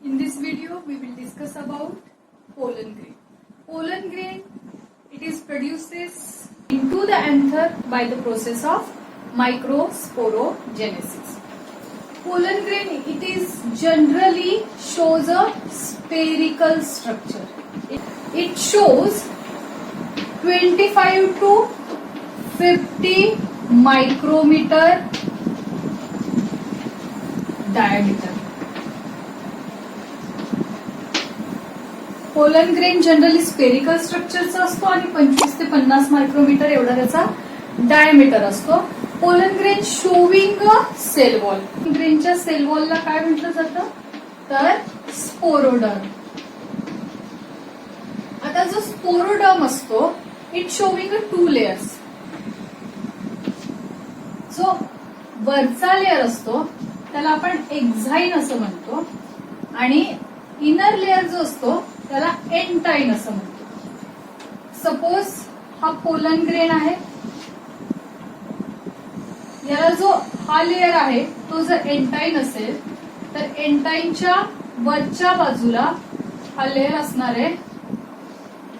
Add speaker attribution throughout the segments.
Speaker 1: In this video, we will discuss about pollen grain. Pollen grain, it is produces into the anther by the process of microsporogenesis. Pollen grain, it is generally shows a spherical structure. It shows 25 to 50 micrometer diameter. Pollen grain generally spherical स्ट्रक्चरचा असतो आणि 25 ते 50 micrometre एवढा त्याचा diameter असतो. Pollen grain showing अ sale wall. ग्रेनच्या sale वॉलला काय म्हटलं जातं तर स्पोरोडर्म. आता जो स्पोरोडर्म असतो इट शोविंग अ 2 लेयर्स. जो वरचा लेअर असतो त्याला आपण एक्झाईन असं म्हणतो आणि इनर लेअर जो असतो त्याला एंटाईन असं म्हणतो. सपोज हा पोलन ग्रेन आहे, याला जो हा लेअर आहे तो जर एंटाईन असेल तर एंटाईनच्या वरच्या बाजूला हा लेअर असणार आहे,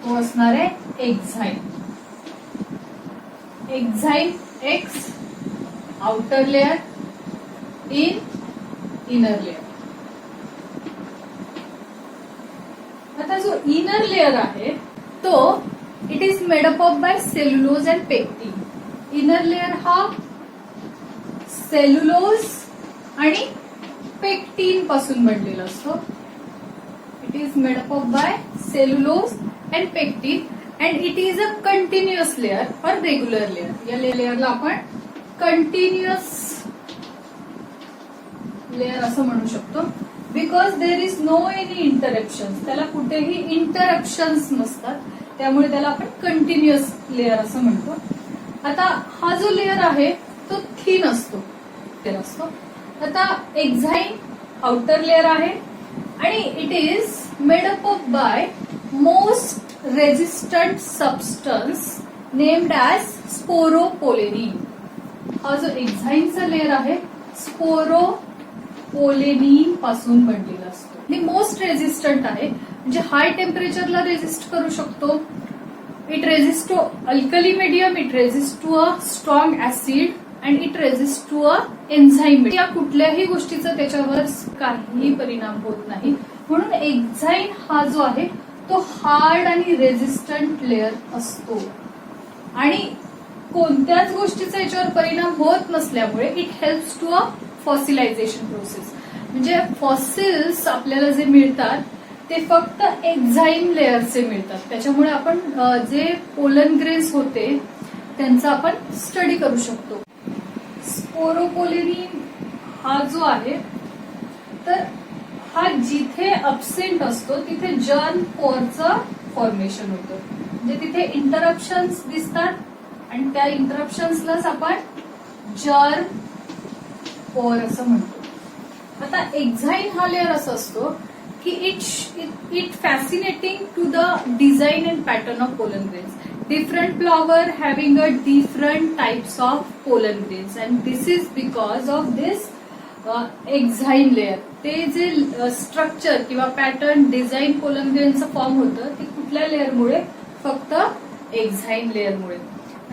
Speaker 1: तो असणार आहे exine. Exine ex outer layer inner layer. आता जो इनर लेअर आहे तो it is made up of by cellulose and pectin. Inner layer हा सेल्युलोज आणि पेक्टिन पासून बनलेला असतो. It is made up of by cellulose and pectin and it is a continuous layer or regular layer. या लेअरला आपण कंटिन्युअस लेअर असं म्हणू शकतो because there is no any interruptions. त्याला कुठेही इंटरप्शन्स नसतात त्यामुळे त्याला आपण कंटिन्युअस लेअर असं म्हणतो. आता हा जो लेअर आहे तो थिन असतो. आता एक्झाईन आउटर लेअर आहे आणि it is made up of by most resistant substance named as sporopollenin. हा जो एक्झाईनचा लेअर आहे स्पोरोपोलेनिन पासून बनलेला असतो आणि मोस्ट रेजिस्टंट आहे म्हणजे हाय टेम्परेचरला रेजिस्ट करू शकतो. It resist to alkali medium, it resist to a strong acid and it resist to a enzyme. या कुठल्याही गोष्टीचा त्याच्यावर काहीही परिणाम होत नाही. म्हणून एक्झाईन हा जो आहे तो हार्ड आणि रेजिस्टंट लेअर असतो आणि कोणत्याच गोष्टीचा याच्यावर परिणाम होत नसल्यामुळे it helps to a fossilization process. म्हणजे फॉसिल्स आपल्याला जे मिळतात ते फक्त एक्झाईन लेअरचे मिळतात. त्याच्यामुळे आपण जे पोलन ग्रेन्स होते त्यांचा आपण स्टडी करू शकतो. स्पोरोपोलेनिन हा जो आहे तर हा जिथे अब्सेंट असतो तिथे जर्म पोरचं फॉर्मेशन होतं. म्हणजे तिथे इंटरप्शन्स दिसतात आणि त्या इंटरप्शन्सलाच आपण जर्म पोर असं म्हणतो. आता एक्झाईन हा लेअर असं असतो की it fascinating to the design and pattern of pollen grains. Different flower having a different types of pollen grains and this is because of this exine layer. ते जे स्ट्रक्चर किंवा पॅटर्न डिझाईन पोलन ग्रेनचं form होतं ते कुठल्या लेअरमुळे फक्त exine लेअरमुळे.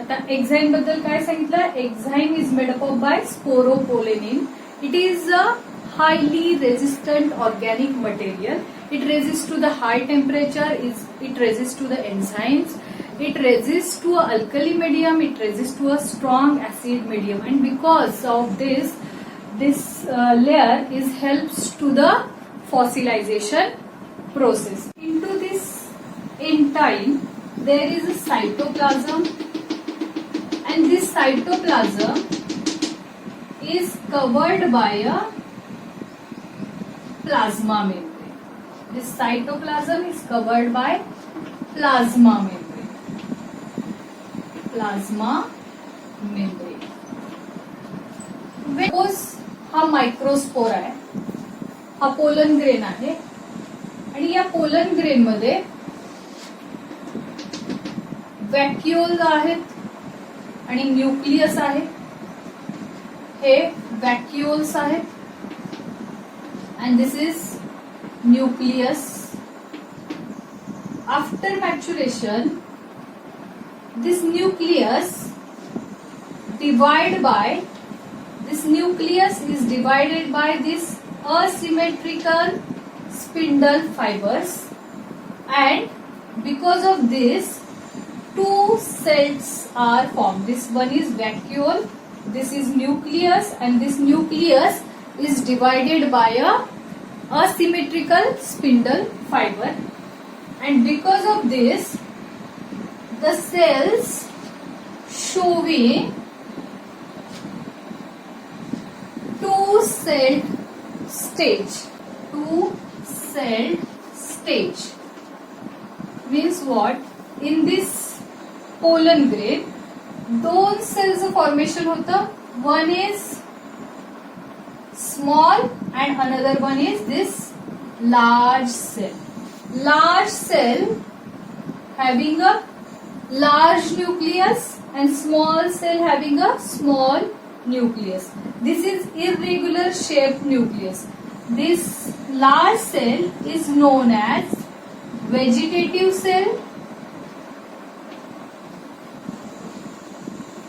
Speaker 1: आता exine बद्दल काय सांगितलं. Exine is made up of by sporopollenin. It is a highly resistant organic material. It resist to the high temperature, it resist to the enzymes, it resist to a alkali medium, it resist to a strong acid medium and because of this layer is helps to the fossilization process. Into this entine there is a cytoplasm and this cytoplasm is covered by a plasma membrane. This cytoplasm is covered by plasma membrane. Plasma membrane. Suppose हा microspore आहे, हा pollen grain आहे आणि या pollen grain मध्ये व्हॅक्युओल आहेत आणि nucleus आहे. हे व्हॅक्युओल्स आहेत and this is nucleus. After maturation, this nucleus is divided by this asymmetrical spindle fibers, and because of this two cells are formed. This one is vacuole, this is nucleus, and this nucleus is divided by a asymmetrical spindle fiber, and because of this the cells showing two-celled stage means what? In this pollen grain दोन सेलचं formation होतं. One is small and another one is this large cell. Large cell having a large nucleus and small cell having a small nucleus. This is irregular shaped nucleus. This large cell is known as vegetative cell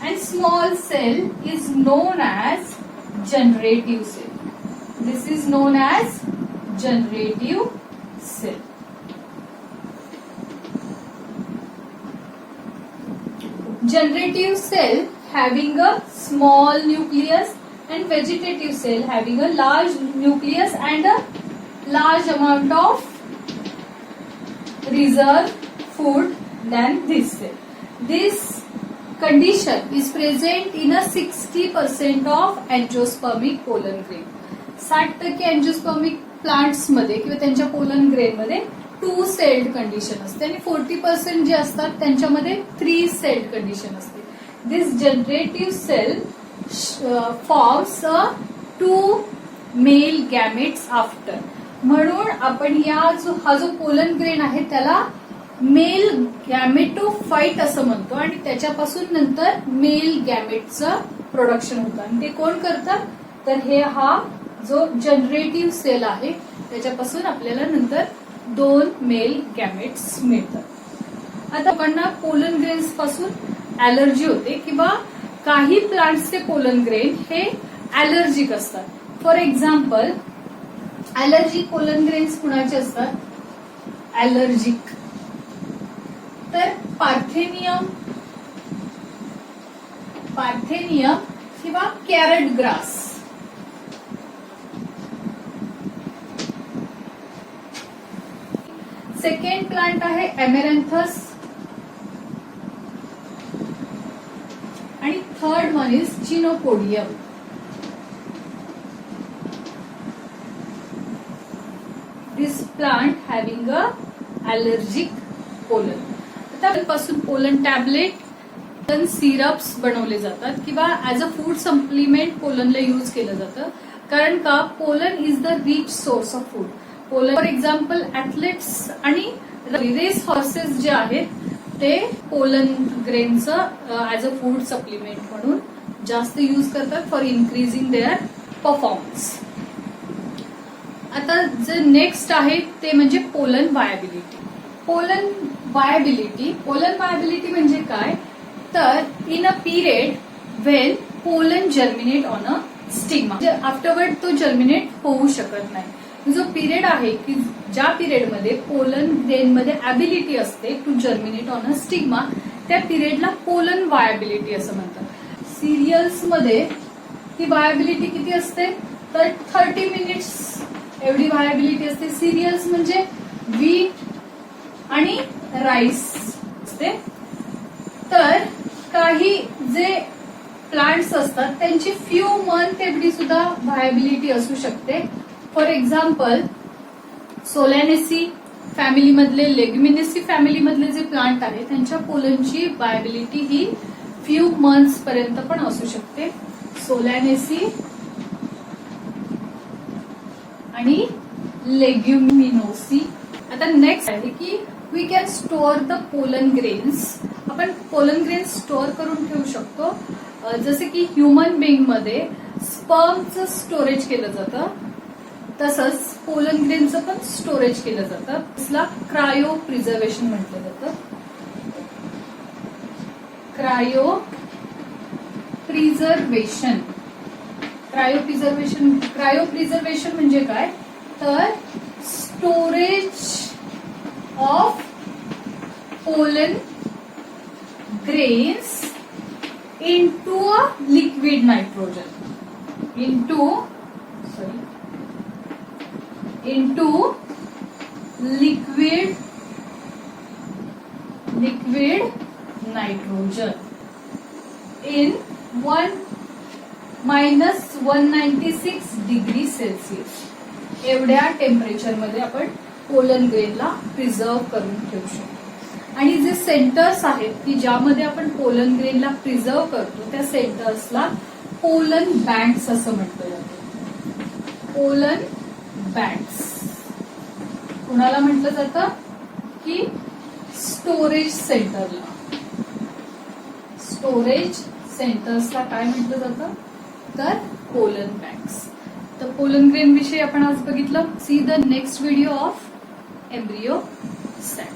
Speaker 1: and small cell is known as generative cell. This is known as generative cell. Generative cell having a small nucleus and vegetative cell having a large nucleus and a large amount of reserve food than this cell. This condition is present in a 60% of angiospermic pollen grain. 60% angiospermic plants मध्ये किंवा त्यांच्या pollen grain मध्ये two celled condition असते आणि 40% जे असतात त्यांच्यामध्ये 3 celled condition असते. This generative cell forms a 2 male gametes after. म्हणून आपण हा जो पोलन ग्रेन आहे त्याला मेल गॅमेटोफाइट असं म्हणतो आणि त्याच्यापासून नंतर मेल गॅमेटचं प्रोडक्शन होतं. आणि ते कोण करतात तर हा जो जनरेटिव्ह सेल आहे त्याच्यापासून आपल्याला नंतर 2 मेल गॅमेट्स मिळतात. आता लोकांना पोलन ग्रेन्स पासून ॲलर्जी होते किंवा काही प्लांट्सचे पोलन ग्रेन हे ॲलर्जिक असतात. For example allergic pollen grains कुणाचे असतात? ॲलर्जिक तर पार्थेनियम किंवा कॅरट ग्रास. सेकंड प्लांट आहे एमेरॅन्थस आणि third one is chenopodium. This plant having a allergic pollen. त्यापासून पोलन टॅबलेट पोलन सिरप्स बनवले जातात किंवा ऍज अ फूड सप्लिमेंट पोलनला यूज केलं जातं. कारण का pollen is the rich source of food. Pollen for example athletes आणि रेस हॉर्सेस जे आहेत ते पोलन ग्रेनचं ऍज अ फूड सप्लिमेंट म्हणून जास्त यूज करतात फॉर इन्क्रीजिंग देअर परफॉर्मन्स. आता जे नेक्स्ट आहे ते म्हणजे पोलन वायबिलिटी. पोलन वायबिलिटी म्हणजे काय तर in a period when pollen germinate on a stigma. Afterward तो जर्मिनेट होऊ शकत नाही. जो पिरियड आहे की ज्या पिरियडमध्ये पोलन ग्रेनमध्ये ॲबिलिटी असते to germinate on a stigma त्या पिरियडला पोलन वायबिलिटी असं म्हणतात. सिरियल्समध्ये ही वायबिलिटी किती असते तर 30 मिनिट्स एवढी वायबिलिटी असते. सिरियल्स म्हणजे व्हीट आणि राईस असते. तर काही जे प्लांट्स असतात त्यांची फ्यू मंथ एवढी सुद्धा व्हायबिलिटी असू शकते. फॉर एक्झाम्पल सोलॅनेसी फॅमिलीमधले लेग्युमिनेसी फॅमिलीमधले जे प्लांट आहेत त्यांच्या पोलनची व्हायबिलिटी ही फ्यू मंथ्स पर्यंत पण असू शकते. सोलॅनेसी आणि लेग्युमिनोसी. आता नेक्स्ट आहे की we can store the pollen grains. आपण पोलन ग्रेन्स स्टोअर करून ठेवू शकतो. जसे की ह्युमन बिंग मध्ये स्पर्मचं स्टोरेज केलं जातं तसंच पोलन ग्रेनचं पण स्टोरेज केलं जातं. त्याला क्रायो प्रिझर्वेशन म्हटलं जातं. क्रायो प्रिझर्वेशन म्हणजे काय, तर storage of pollen grains into a liquid nitrogen, into liquid nitrogen in 1-196 degree Celsius एवढ्या टेम्परेचर मध्ये आपण पोलन ग्रेनला प्रिझर्व करून ठेवू शकतो. आणि जे सेंटर्स आहेत की ज्यामध्ये आपण पोलन ग्रेनला प्रिझर्व करतो त्या सेंटर्सला पोलन बँक्स असं म्हटलं जातं. पोलन बँक्स कुणाला म्हटलं जातं की स्टोरेज सेंटर्सला काय म्हटलं जातं तर पोलन बँक्स. तर पोलन ग्रेन विषयी आपण आज बघितलं. See the next video of embryo sack.